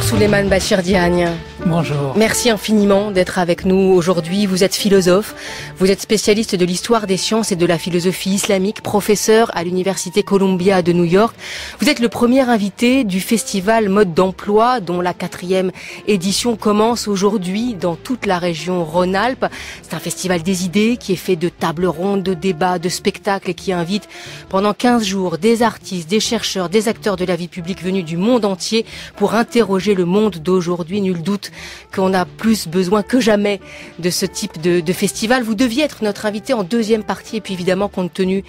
Bonjour Souleymane Bachir Diagne. Bonjour. Merci infiniment d'être avec nous aujourd'hui. Vous êtes philosophe, vous êtes spécialiste de l'histoire des sciences et de la philosophie islamique, professeur à l'Université Columbia de New York. Vous êtes le premier invité du festival Mode d'emploi dont la 4e édition commence aujourd'hui dans toute la région Rhône-Alpes. C'est un festival des idées qui est fait de tables rondes, de débats, de spectacles et qui invite pendant 15 jours des artistes, des chercheurs, des acteurs de la vie publique venus du monde entier pour interroger le monde d'aujourd'hui. Nul doute qu'on a plus besoin que jamais de ce type de festival. Vous deviez être notre invité en deuxième partie et puis évidemment compte tenu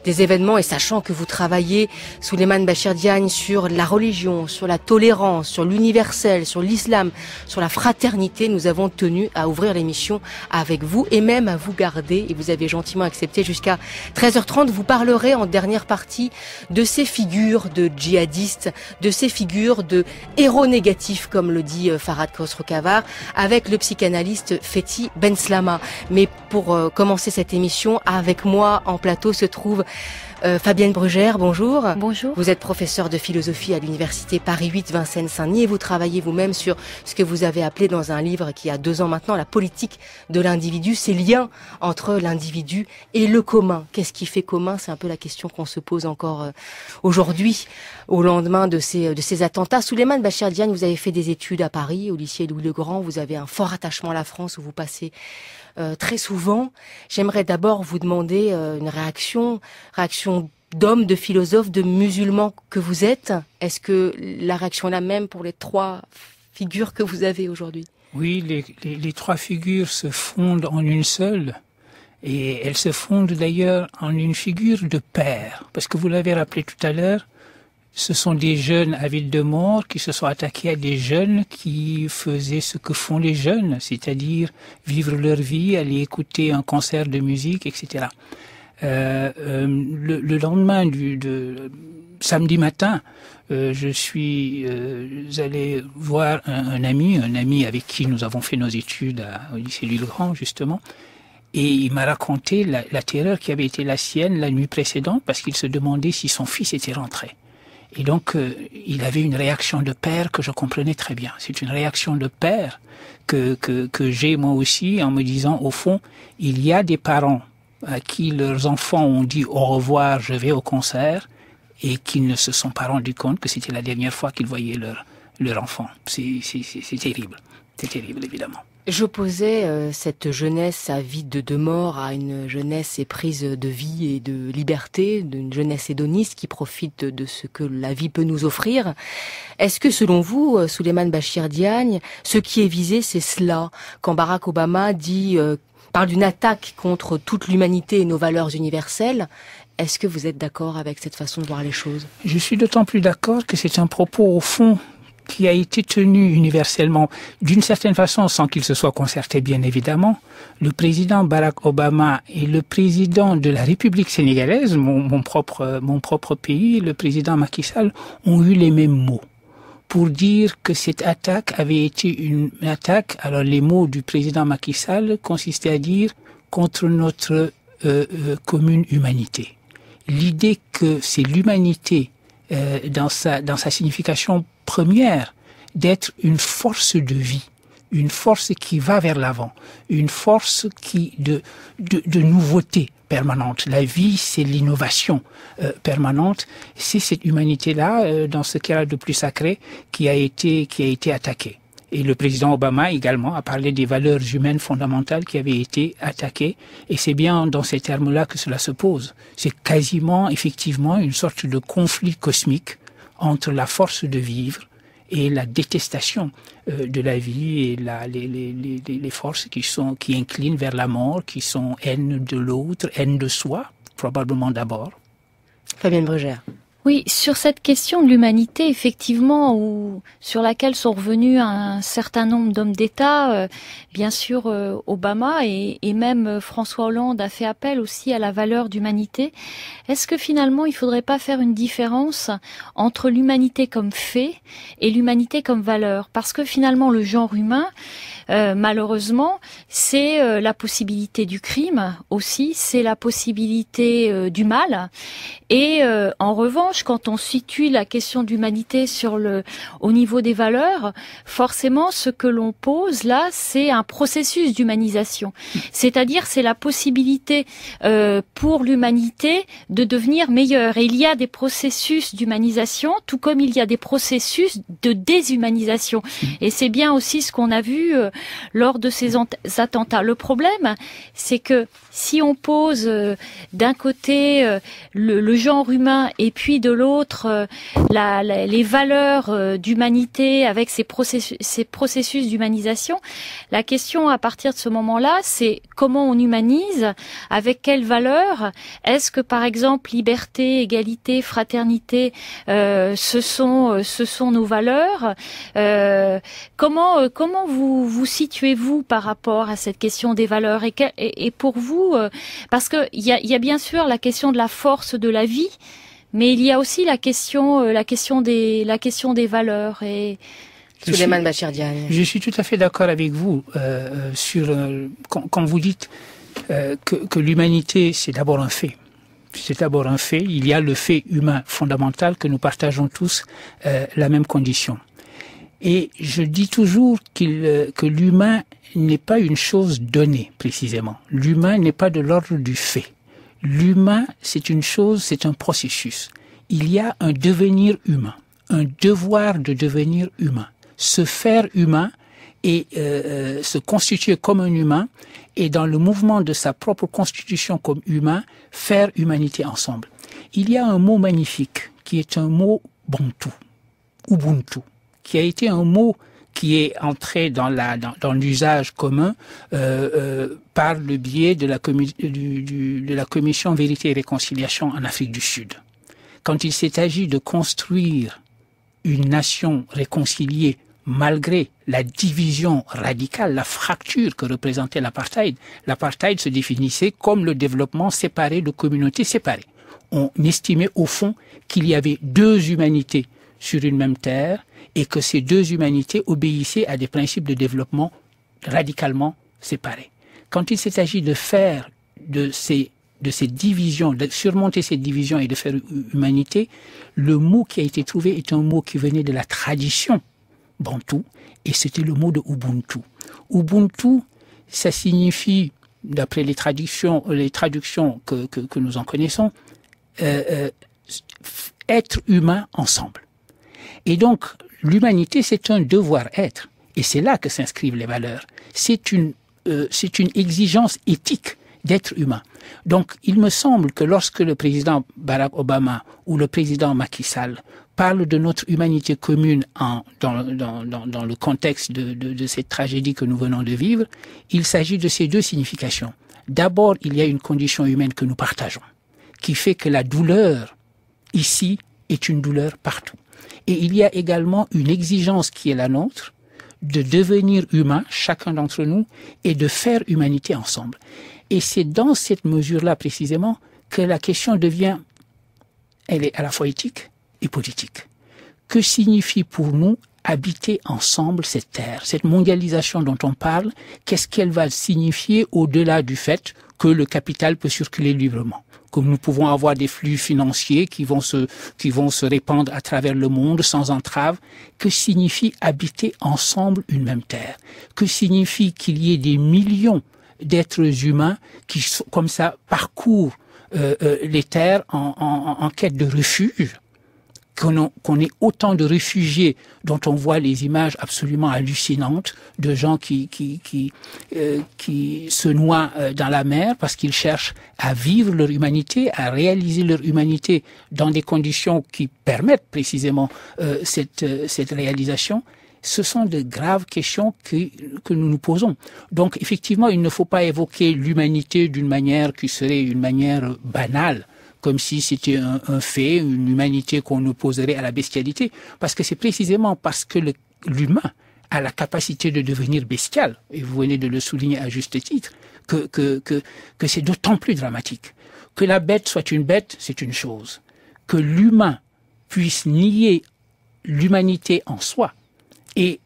des événements et sachant que vous travaillez, Souleymane Bachir Diagne, sur la religion, sur la tolérance, sur l'universel, sur l'islam, sur la fraternité, nous avons tenu à ouvrir l'émission avec vous et même à vous garder et vous avez gentiment accepté jusqu'à 13h30. Vous parlerez en dernière partie de ces figures de djihadistes, de ces figures de héros négatifs comme le dit Farhad Khosrow-Khavar avec le psychanalyste Fethi Benslama. Mais pour commencer cette émission, avec moi en plateau se trouve Fabienne Brugère, bonjour. Bonjour. Vous êtes professeure de philosophie à l'université Paris 8 Vincennes-Saint-Denis et vous travaillez vous-même sur ce que vous avez appelé dans un livre qui a 2 ans maintenant, la politique de l'individu, ces liens entre l'individu et le commun. Qu'est-ce qui fait commun? C'est un peu la question qu'on se pose encore aujourd'hui, au lendemain de ces attentats. Souleymane Bachir Diagne, vous avez fait des études à Paris, au lycée Louis-le-Grand, vous avez un fort attachement à la France où vous passez très souvent. J'aimerais d'abord vous demander une réaction d'homme, de philosophe, de musulman que vous êtes. Est-ce que la réaction est la même pour les 3 figures que vous avez aujourd'hui? Oui, les 3 figures se fondent en une seule. Et elles se fondent d'ailleurs en une figure de père. Parce que vous l'avez rappelé tout à l'heure, ce sont des jeunes avides de mort qui se sont attaqués à des jeunes qui faisaient ce que font les jeunes, c'est-à-dire vivre leur vie, aller écouter un concert de musique, etc. Le lendemain de samedi matin, je suis allé voir un ami avec qui nous avons fait nos études au lycée Louis-le-Grand, justement. Et il m'a raconté la terreur qui avait été la sienne la nuit précédente parce qu'il se demandait si son fils était rentré. Et donc, il avait une réaction de père que je comprenais très bien. C'est une réaction de père que j'ai moi aussi en me disant, au fond, il y a des parents à qui leurs enfants ont dit au revoir, je vais au concert, et qui ne se sont pas rendus compte que c'était la dernière fois qu'ils voyaient leur enfant. C'est terrible. C'est terrible, évidemment. J'opposais cette jeunesse avide de mort à une jeunesse éprise de vie et de liberté, d'une jeunesse hédoniste qui profite de ce que la vie peut nous offrir. Est-ce que selon vous, Souleymane Bachir Diagne, ce qui est visé, c'est cela? Quand Barack Obama parle d'une attaque contre toute l'humanité et nos valeurs universelles, est-ce que vous êtes d'accord avec cette façon de voir les choses? Je suis d'autant plus d'accord que c'est un propos au fond qui a été tenu universellement, d'une certaine façon, sans qu'il se soit concerté bien évidemment. Le président Barack Obama et le président de la République sénégalaise, mon propre pays, le président Macky Sall, ont eu les mêmes mots pour dire que cette attaque avait été une attaque. Alors les mots du président Macky Sall consistaient à dire contre notre commune humanité. L'idée que c'est l'humanité dans sa signification première, d'être une force de vie, une force qui va vers l'avant, une force de nouveauté permanente. La vie, c'est l'innovation permanente. C'est cette humanité-là, dans ce qu'il y a de plus sacré, qui a été attaquée. Et le président Obama également a parlé des valeurs humaines fondamentales qui avaient été attaquées. Et c'est bien dans ces termes-là que cela se pose. C'est quasiment, effectivement, une sorte de conflit cosmique entre la force de vivre et la détestation de la vie et les forces qui inclinent vers la mort, qui sont haine de l'autre, haine de soi, probablement d'abord. Fabienne Brugère. Oui, sur cette question de l'humanité, effectivement, sur laquelle sont revenus un certain nombre d'hommes d'État, bien sûr Obama et même François Hollande a fait appel aussi à la valeur d'humanité. Est-ce que finalement il faudrait pas faire une différence entre l'humanité comme fait et l'humanité comme valeur? Parce que finalement le genre humain, malheureusement, c'est la possibilité du crime aussi, c'est la possibilité du mal. Et en revanche, revanche, quand on situe la question d'humanité au niveau des valeurs, forcément, ce que l'on pose là, c'est un processus d'humanisation. C'est-à-dire, c'est la possibilité pour l'humanité de devenir meilleure. Et il y a des processus d'humanisation, tout comme il y a des processus de déshumanisation. Et c'est bien aussi ce qu'on a vu lors de ces attentats. Le problème, c'est que si on pose d'un côté le genre humain et puis de l'autre les valeurs d'humanité avec ces processus d'humanisation, la question à partir de ce moment-là, c'est comment on humanise, avec quelles valeurs. Est-ce que par exemple liberté, égalité, fraternité, ce sont nos valeurs? Comment vous situez-vous par rapport à cette question des valeurs et pour vous, parce que il y a bien sûr la question de la force de la vie, mais il y a aussi la question des valeurs. Et Souleymane Bachir Diagne. Je suis tout à fait d'accord avec vous sur quand vous dites que l'humanité c'est d'abord un fait. C'est d'abord un fait. Il y a le fait humain fondamental que nous partageons tous la même condition. Et je dis toujours que l'humain n'est pas une chose donnée, précisément. L'humain n'est pas de l'ordre du fait. L'humain, c'est une chose, c'est un processus. Il y a un devenir humain, un devoir de devenir humain. Se faire humain et se constituer comme un humain, et dans le mouvement de sa propre constitution comme humain, faire humanité ensemble. Il y a un mot magnifique qui est un mot bantou, Ubuntu, qui a été un mot qui est entré dans l'usage commun par le biais de la commission Vérité et Réconciliation en Afrique du Sud. Quand il s'est agi de construire une nation réconciliée malgré la division radicale, la fracture que représentait l'apartheid, l'apartheid se définissait comme le développement séparé de communautés séparées. On estimait au fond qu'il y avait deux humanités sur une même terre et que ces deux humanités obéissaient à des principes de développement radicalement séparés. Quand il s'est agi de faire de ces divisions, de surmonter ces divisions et de faire humanité, le mot qui a été trouvé est un mot qui venait de la tradition bantou, et c'était le mot de Ubuntu. Ubuntu, ça signifie, d'après les traductions que nous en connaissons, être humain ensemble. Et donc, l'humanité, c'est un devoir-être. Et c'est là que s'inscrivent les valeurs. C'est une exigence éthique d'être humain. Donc, il me semble que lorsque le président Barack Obama ou le président Macky Sall parlent de notre humanité commune dans le contexte de cette tragédie que nous venons de vivre, il s'agit de ces deux significations. D'abord, il y a une condition humaine que nous partageons, qui fait que la douleur, ici, est une douleur partout. Et il y a également une exigence qui est la nôtre, de devenir humain, chacun d'entre nous, et de faire humanité ensemble. Et c'est dans cette mesure-là, précisément, que la question devient, elle est à la fois éthique et politique. Que signifie pour nous habiter ensemble cette terre, cette mondialisation dont on parle? Qu'est-ce qu'elle va signifier au-delà du fait que le capital peut circuler librement? Comme nous pouvons avoir des flux financiers qui vont se répandre à travers le monde sans entrave. Que signifie habiter ensemble une même terre? Que signifie qu'il y ait des millions d'êtres humains qui, comme ça, parcourent les terres en quête de refuge? Qu'on ait autant de réfugiés dont on voit les images absolument hallucinantes de gens qui se noient dans la mer parce qu'ils cherchent à vivre leur humanité, à réaliser leur humanité dans des conditions qui permettent précisément cette réalisation. Ce sont de graves questions que nous nous posons. Donc effectivement, il ne faut pas évoquer l'humanité d'une manière qui serait une manière banale, comme si c'était un fait, une humanité qu'on opposerait à la bestialité. Parce que c'est précisément parce que l'humain a la capacité de devenir bestial, et vous venez de le souligner à juste titre, que c'est d'autant plus dramatique. Que la bête soit une bête, c'est une chose. Que l'humain puisse nier l'humanité en soi et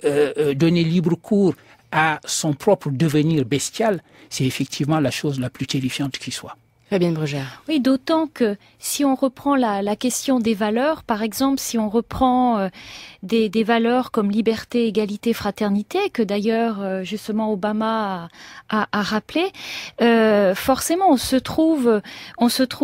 donner libre cours à son propre devenir bestial, c'est effectivement la chose la plus terrifiante qui soit. Fabienne Brugère. Oui, d'autant que si on reprend la question des valeurs, par exemple, si on reprend des valeurs comme liberté, égalité, fraternité, que d'ailleurs justement Obama a rappelé, forcément on se trouve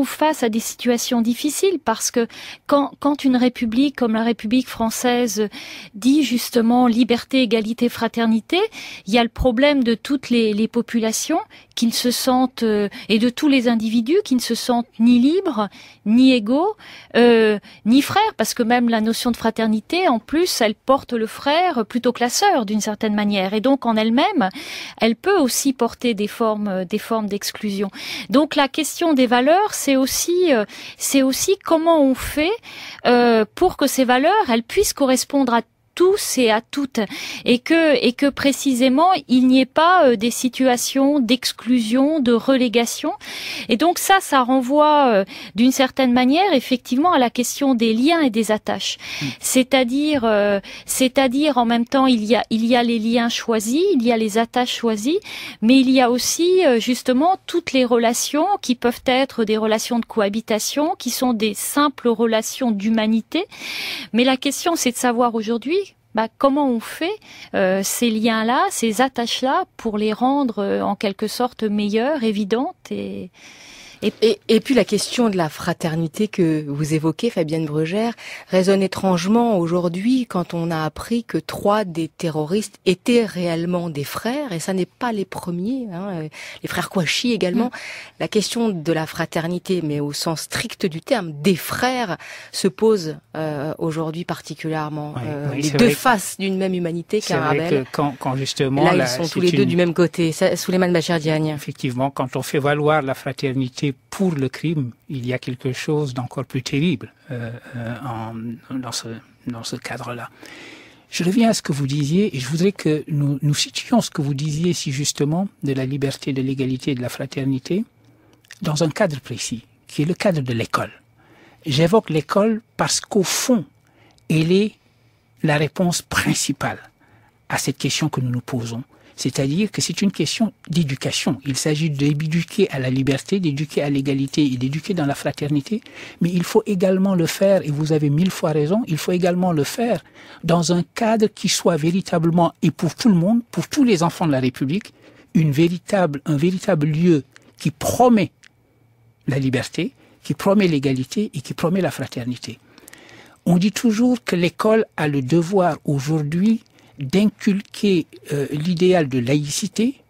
face à des situations difficiles, parce que quand une république comme la République française dit justement liberté, égalité, fraternité, il y a le problème de toutes les populations qui ne se sentent et de tous les individus qui ne se sentent ni libres, ni égaux, ni frères, parce que même la notion de fraternité, en plus, elle porte le frère plutôt que la sœur, d'une certaine manière, et donc en elle-même, elle peut aussi porter des formes d'exclusion. Donc la question des valeurs, c'est aussi comment on fait pour que ces valeurs, elles puissent correspondre à tous et à toutes, et que précisément il n'y ait pas des situations d'exclusion, de relégation. Et donc ça renvoie d'une certaine manière effectivement à la question des liens et des attaches. C'est-à-dire en même temps il y a les liens choisis, il y a les attaches choisies, mais il y a aussi justement toutes les relations qui peuvent être des relations de cohabitation, qui sont des simples relations d'humanité. Mais la question, c'est de savoir aujourd'hui comment on fait ces liens-là, ces attaches-là, pour les rendre en quelque sorte meilleures, évidentes Et puis la question de la fraternité que vous évoquez, Fabienne Brugère, résonne étrangement aujourd'hui quand on a appris que 3 des terroristes étaient réellement des frères, et ça n'est pas les premiers, les frères Kouachi également. La question de la fraternité, mais au sens strict du terme, des frères, se pose aujourd'hui particulièrement. Les deux faces d'une même humanité, Karabel. C'est vrai que quand justement... Là, ils sont tous les deux du même côté. Souleymane Bachir Diagne. Effectivement, quand on fait valoir la fraternité pour le crime, il y a quelque chose d'encore plus terrible dans ce cadre-là. Je reviens à ce que vous disiez, et je voudrais que nous situions ce que vous disiez si justement de la liberté, de l'égalité et de la fraternité dans un cadre précis, qui est le cadre de l'école. J'évoque l'école parce qu'au fond, elle est la réponse principale à cette question que nous nous posons. C'est-à-dire que c'est une question d'éducation. Il s'agit d'éduquer à la liberté, d'éduquer à l'égalité et d'éduquer dans la fraternité. Mais il faut également le faire, et vous avez 1000 fois raison, il faut également le faire dans un cadre qui soit véritablement, et pour tout le monde, pour tous les enfants de la République, un véritable lieu qui promet la liberté, qui promet l'égalité et qui promet la fraternité. On dit toujours que l'école a le devoir aujourd'hui d'inculquer l'idéal de laïcité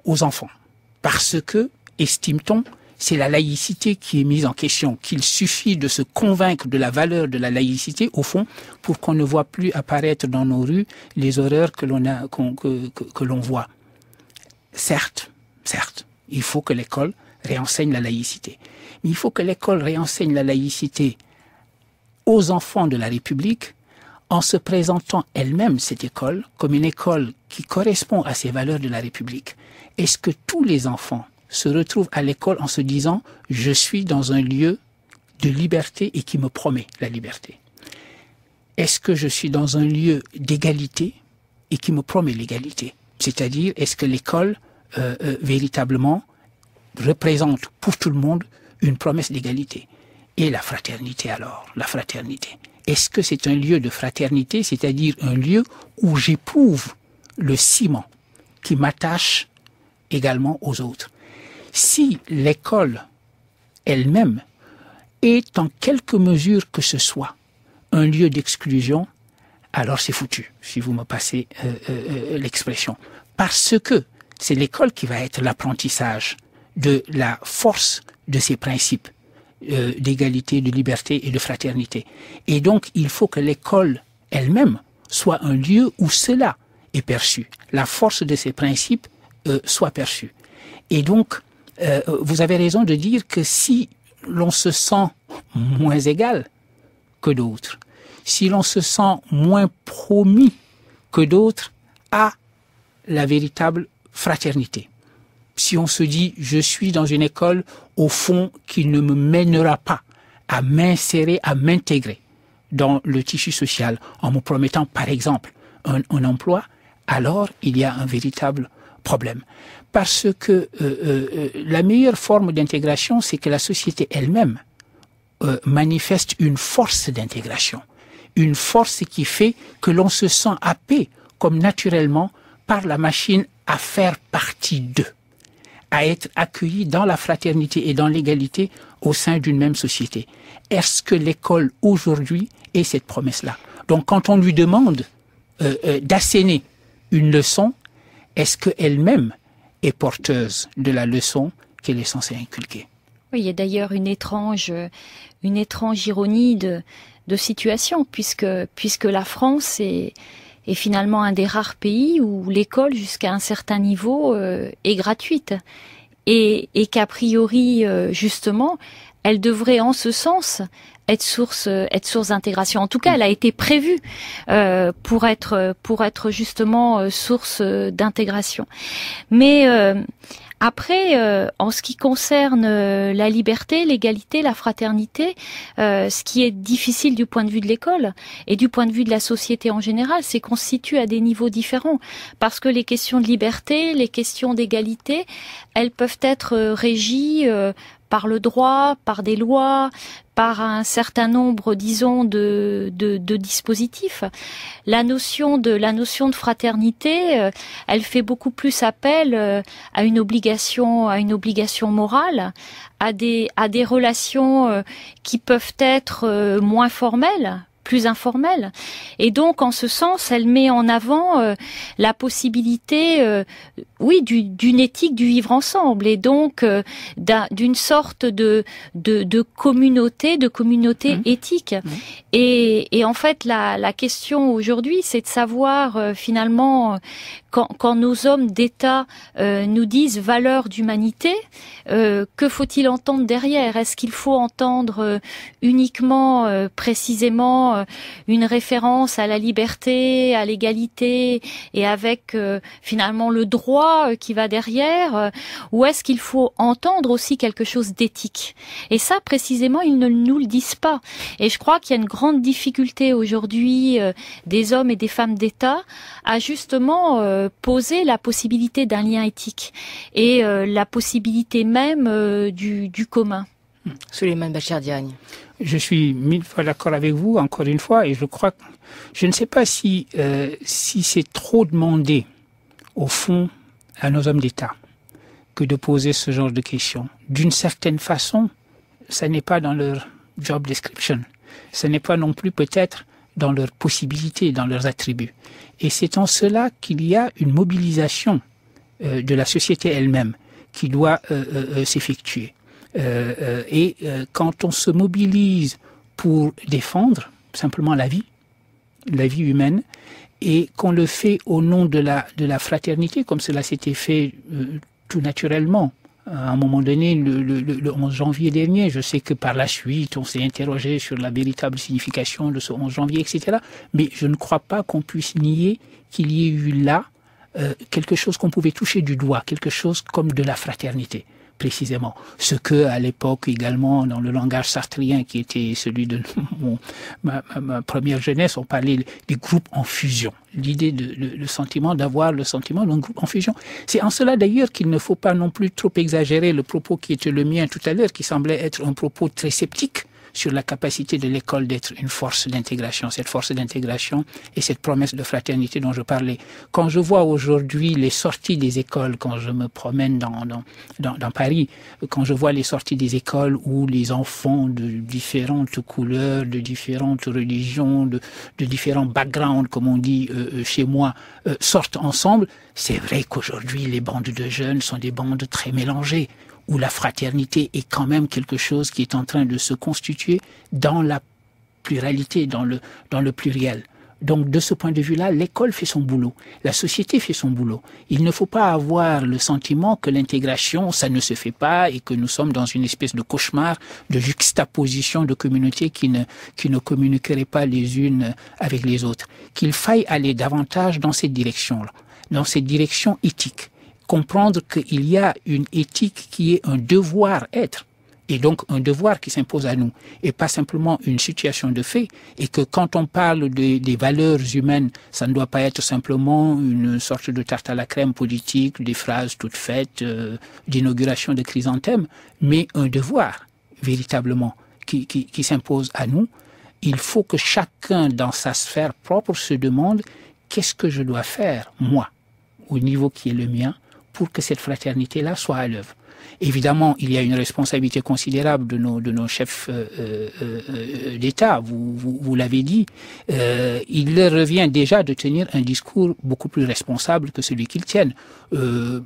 aux enfants. Parce que, estime-t-on, c'est la laïcité qui est mise en question, qu'il suffit de se convaincre de la valeur de la laïcité, au fond, pour qu'on ne voit plus apparaître dans nos rues les horreurs que l'on voit. Certes, il faut que l'école réenseigne la laïcité. Mais il faut que l'école réenseigne la laïcité aux enfants de la République, en se présentant elle-même, cette école, comme une école qui correspond à ces valeurs de la République. Est-ce que tous les enfants se retrouvent à l'école en se disant « je suis dans un lieu de liberté et qui me promet la liberté » Est-ce que je suis dans un lieu d'égalité et qui me promet l'égalité? C'est-à-dire, est-ce que l'école véritablement représente pour tout le monde une promesse d'égalité? Et la fraternité alors, la fraternité. Est-ce que c'est un lieu de fraternité, c'est-à-dire un lieu où j'éprouve le ciment qui m'attache également aux autres? Si l'école elle-même est en quelque mesure que ce soit un lieu d'exclusion, alors c'est foutu, si vous me passez l'expression. Parce que c'est l'école qui va être l'apprentissage de la force de ces principes d'égalité, de liberté et de fraternité. Et donc, il faut que l'école elle-même soit un lieu où cela est perçu. La force de ces principes soit perçue. Et donc, vous avez raison de dire que si l'on se sent moins égal que d'autres, si l'on se sent moins promis que d'autres à la véritable fraternité, si on se dit « je suis dans une école au fond qui ne me mènera pas à m'insérer, à m'intégrer dans le tissu social en me promettant par exemple un emploi », alors il y a un véritable problème. Parce que la meilleure forme d'intégration, c'est que la société elle-même manifeste une force d'intégration. Une force qui fait que l'on se sent happé, comme naturellement, par la machine à faire partie d'eux, à être accueilli dans la fraternité et dans l'égalité au sein d'une même société. Est-ce que l'école aujourd'hui est cette promesse-là? Donc quand on lui demande d'asséner une leçon, est-ce qu'elle-même est porteuse de la leçon qu'elle est censée inculquer? Oui, il y a d'ailleurs une étrange ironie de situation, puisque la France est finalement un des rares pays où l'école, jusqu'à un certain niveau, est gratuite. Et qu'a priori, justement, elle devrait en ce sens être source d'intégration. En tout cas, elle a été prévue pour être justement source d'intégration. Mais après, en ce qui concerne la liberté, l'égalité, la fraternité, ce qui est difficile du point de vue de l'école et du point de vue de la société en général, c'est qu'on se situe à des niveaux différents. Parce que les questions de liberté, les questions d'égalité, elles peuvent être régies par le droit, par des lois, par un certain nombre, disons, de dispositifs. La notion de fraternité, elle fait beaucoup plus appel à une obligation morale, à des relations qui peuvent être moins formelles, plus informelle. Et donc, en ce sens, elle met en avant la possibilité, d'une éthique du vivre ensemble, et donc d'une sorte de communauté éthique. Et en fait, la question aujourd'hui, c'est de savoir finalement, quand nos hommes d'État nous disent valeurs d'humanité, que faut-il entendre derrière? Est-ce qu'il faut entendre uniquement, précisément, une référence à la liberté, à l'égalité, et avec finalement le droit qui va derrière, ou est-ce qu'il faut entendre aussi quelque chose d'éthique? Et ça, précisément, ils ne nous le disent pas. Et je crois qu'il y a une grande difficulté aujourd'hui des hommes et des femmes d'État à justement poser la possibilité d'un lien éthique et la possibilité même du commun. Souleymane Bachir Diagne. Je suis 1000 fois d'accord avec vous, encore une fois, et je ne sais pas si c'est trop demandé, au fond, à nos hommes d'État, que de poser ce genre de questions. D'une certaine façon, ça n'est pas dans leur job description. Ce n'est pas non plus peut-être dans leurs possibilités, dans leurs attributs. Et c'est en cela qu'il y a une mobilisation de la société elle-même qui doit s'effectuer. Et quand on se mobilise pour défendre simplement la vie humaine, et qu'on le fait au nom de la fraternité, comme cela s'était fait tout naturellement. À un moment donné, le 11 janvier dernier, je sais que par la suite, on s'est interrogé sur la véritable signification de ce 11 janvier, etc. Mais je ne crois pas qu'on puisse nier qu'il y ait eu là quelque chose qu'on pouvait toucher du doigt, quelque chose comme de la fraternité, précisément. Ce que, à l'époque également, dans le langage sartrien, qui était celui de ma première jeunesse, on parlait des groupes en fusion. L'idée, le sentiment d'avoir le sentiment d'un groupe en fusion. C'est en cela d'ailleurs qu'il ne faut pas non plus trop exagérer le propos qui était le mien tout à l'heure, qui semblait être un propos très sceptique sur la capacité de l'école d'être une force d'intégration, cette force d'intégration et cette promesse de fraternité dont je parlais. Quand je vois aujourd'hui les sorties des écoles, quand je me promène dans Paris, quand je vois les sorties des écoles où les enfants de différentes couleurs, de différentes religions, de différents backgrounds, comme on dit chez moi, sortent ensemble, c'est vrai qu'aujourd'hui les bandes de jeunes sont des bandes très mélangées, où la fraternité est quand même quelque chose qui est en train de se constituer dans la pluralité, dans le pluriel. Donc de ce point de vue-là, l'école fait son boulot, la société fait son boulot. Il ne faut pas avoir le sentiment que l'intégration, ça ne se fait pas et que nous sommes dans une espèce de cauchemar, de juxtaposition de communautés qui ne communiqueraient pas les unes avec les autres. Qu'il faille aller davantage dans cette direction-là, dans cette direction éthique. Comprendre qu'il y a une éthique qui est un devoir-être et donc un devoir qui s'impose à nous, et pas simplement une situation de fait, et que quand on parle des valeurs humaines, ça ne doit pas être simplement une sorte de tarte à la crème politique, des phrases toutes faites, d'inauguration de chrysanthèmes, mais un devoir, véritablement, qui s'impose à nous. Il faut que chacun, dans sa sphère propre, se demande qu'est-ce que je dois faire, moi, au niveau qui est le mien, pour que cette fraternité-là soit à l'œuvre. Évidemment, il y a une responsabilité considérable de nos chefs d'État, vous l'avez dit. Il leur revient déjà de tenir un discours beaucoup plus responsable que celui qu'ils tiennent.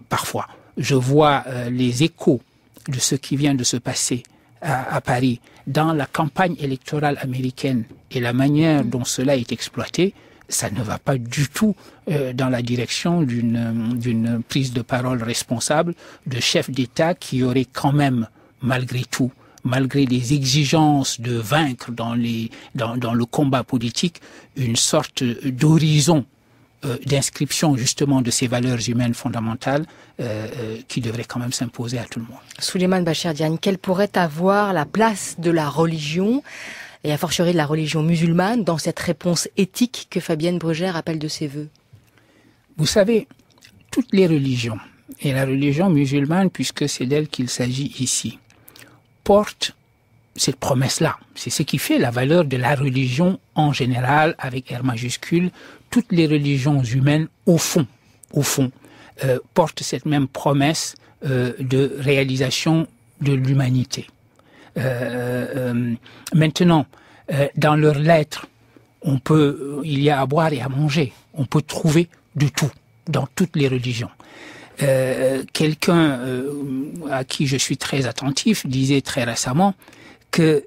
Parfois, je vois les échos de ce qui vient de se passer à Paris dans la campagne électorale américaine et la manière dont cela est exploité. Ça ne va pas du tout dans la direction d'une prise de parole responsable de chefs d'État qui auraient quand même, malgré tout, malgré les exigences de vaincre dans le combat politique, une sorte d'horizon d'inscription justement de ces valeurs humaines fondamentales qui devraient quand même s'imposer à tout le monde. Souleymane Bachir Diagne, quelle pourrait avoir la place de la religion et a fortiori de la religion musulmane dans cette réponse éthique que Fabienne Brugère appelle de ses voeux? Vous savez, toutes les religions, et la religion musulmane, puisque c'est d'elle qu'il s'agit ici, portent cette promesse-là. C'est ce qui fait la valeur de la religion en général, avec R majuscule. Toutes les religions humaines, au fond, portent cette même promesse de réalisation de l'humanité. Maintenant, dans leurs lettres, il y a à boire et à manger. On peut trouver de tout dans toutes les religions. Quelqu'un à qui je suis très attentif disait très récemment que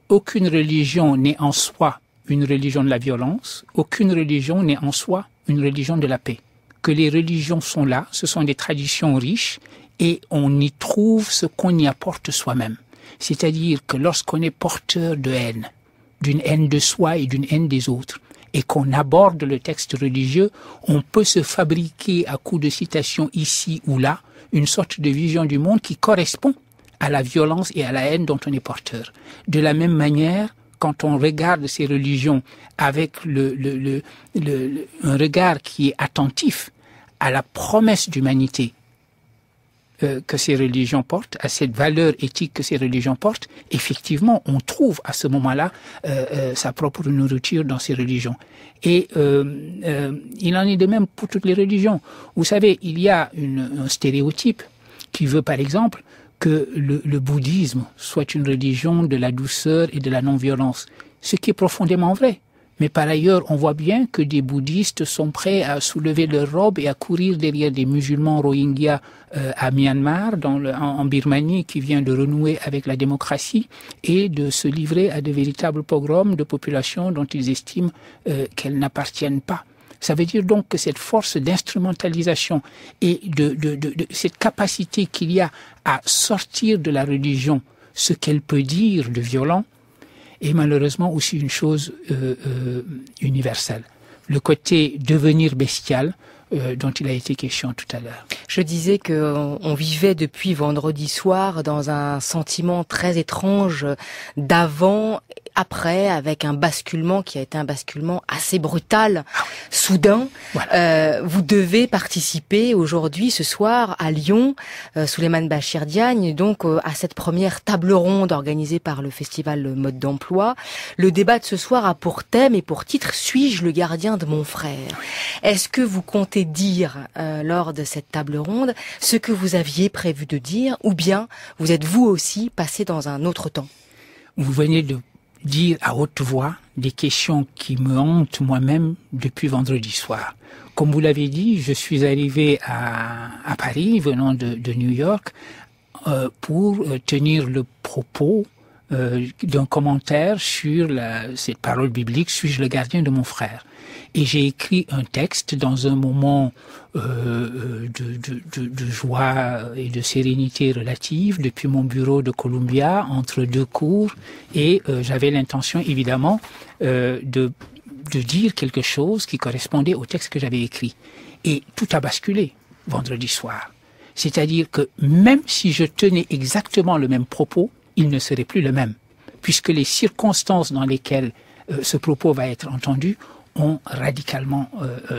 aucune religion n'est en soi une religion de la violence, aucune religion n'est en soi une religion de la paix. Que les religions sont là, ce sont des traditions riches et on y trouve ce qu'on y apporte soi-même. C'est-à-dire que lorsqu'on est porteur de haine, d'une haine de soi et d'une haine des autres, et qu'on aborde le texte religieux, on peut se fabriquer à coups de citations ici ou là une sorte de vision du monde qui correspond à la violence et à la haine dont on est porteur. De la même manière, quand on regarde ces religions avec un regard qui est attentif à la promesse d'humanité que ces religions portent, à cette valeur éthique que ces religions portent, effectivement, on trouve à ce moment-là sa propre nourriture dans ces religions. Et il en est de même pour toutes les religions. Vous savez, il y a un stéréotype qui veut, par exemple, que le bouddhisme soit une religion de la douceur et de la non-violence, ce qui est profondément vrai. Mais par ailleurs, on voit bien que des bouddhistes sont prêts à soulever leurs robes et à courir derrière des musulmans rohingyas à Myanmar, en Birmanie, qui vient de renouer avec la démocratie et de se livrer à de véritables pogroms de populations dont ils estiment qu'elles n'appartiennent pas. Ça veut dire donc que cette force d'instrumentalisation et de cette capacité qu'il y a à sortir de la religion ce qu'elle peut dire de violent, est malheureusement aussi une chose universelle. Le côté devenir bestial dont il a été question tout à l'heure. Je disais qu'on vivait depuis vendredi soir dans un sentiment très étrange d'avant, après, avec un basculement qui a été un basculement assez brutal, soudain. Voilà. Vous devez participer aujourd'hui, ce soir, à Lyon, Souleymane Bachir Diagne, donc à cette première table ronde organisée par le festival Mode d'Emploi. Le débat de ce soir a pour thème et pour titre « Suis-je le gardien de mon frère ?» Est-ce que vous comptez dire lors de cette table ronde ce que vous aviez prévu de dire, ou bien vous êtes vous aussi passé dans un autre temps? Vous venez de dire à haute voix des questions qui me hantent moi-même depuis vendredi soir. Comme vous l'avez dit, je suis arrivé à Paris, venant de New York, pour tenir le propos d'un commentaire sur cette parole biblique « Suis-je le gardien de mon frère ?» Et j'ai écrit un texte dans un moment de joie et de sérénité relative depuis mon bureau de Columbia, entre deux cours, et j'avais l'intention évidemment de dire quelque chose qui correspondait au texte que j'avais écrit. Et tout a basculé vendredi soir. C'est-à-dire que même si je tenais exactement le même propos, il ne serait plus le même, puisque les circonstances dans lesquelles ce propos va être entendu ont radicalement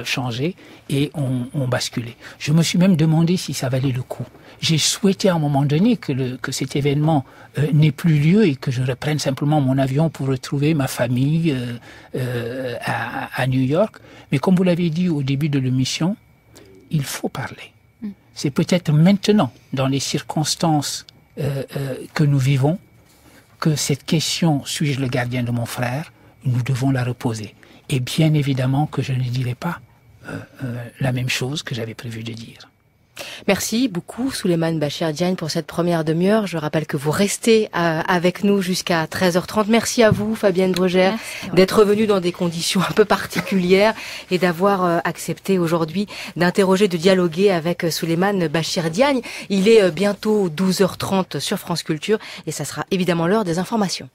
changé et ont basculé. Je me suis même demandé si ça valait le coup. J'ai souhaité à un moment donné que cet événement n'ait plus lieu et que je reprenne simplement mon avion pour retrouver ma famille à New York. Mais comme vous l'avez dit au début de l'émission, il faut parler. C'est peut-être maintenant, dans les circonstances que nous vivons, que cette question, suis-je le gardien de mon frère, nous devons la reposer. Et bien évidemment que je ne dirai pas la même chose que j'avais prévu de dire. Merci beaucoup Souleymane Bachir Diagne pour cette première demi-heure. Je rappelle que vous restez avec nous jusqu'à 13h30. Merci à vous Fabienne Brugère d'être venue dans des conditions un peu particulières et d'avoir accepté aujourd'hui d'interroger, de dialoguer avec Souleymane Bachir Diagne. Il est bientôt 12h30 sur France Culture et ça sera évidemment l'heure des informations.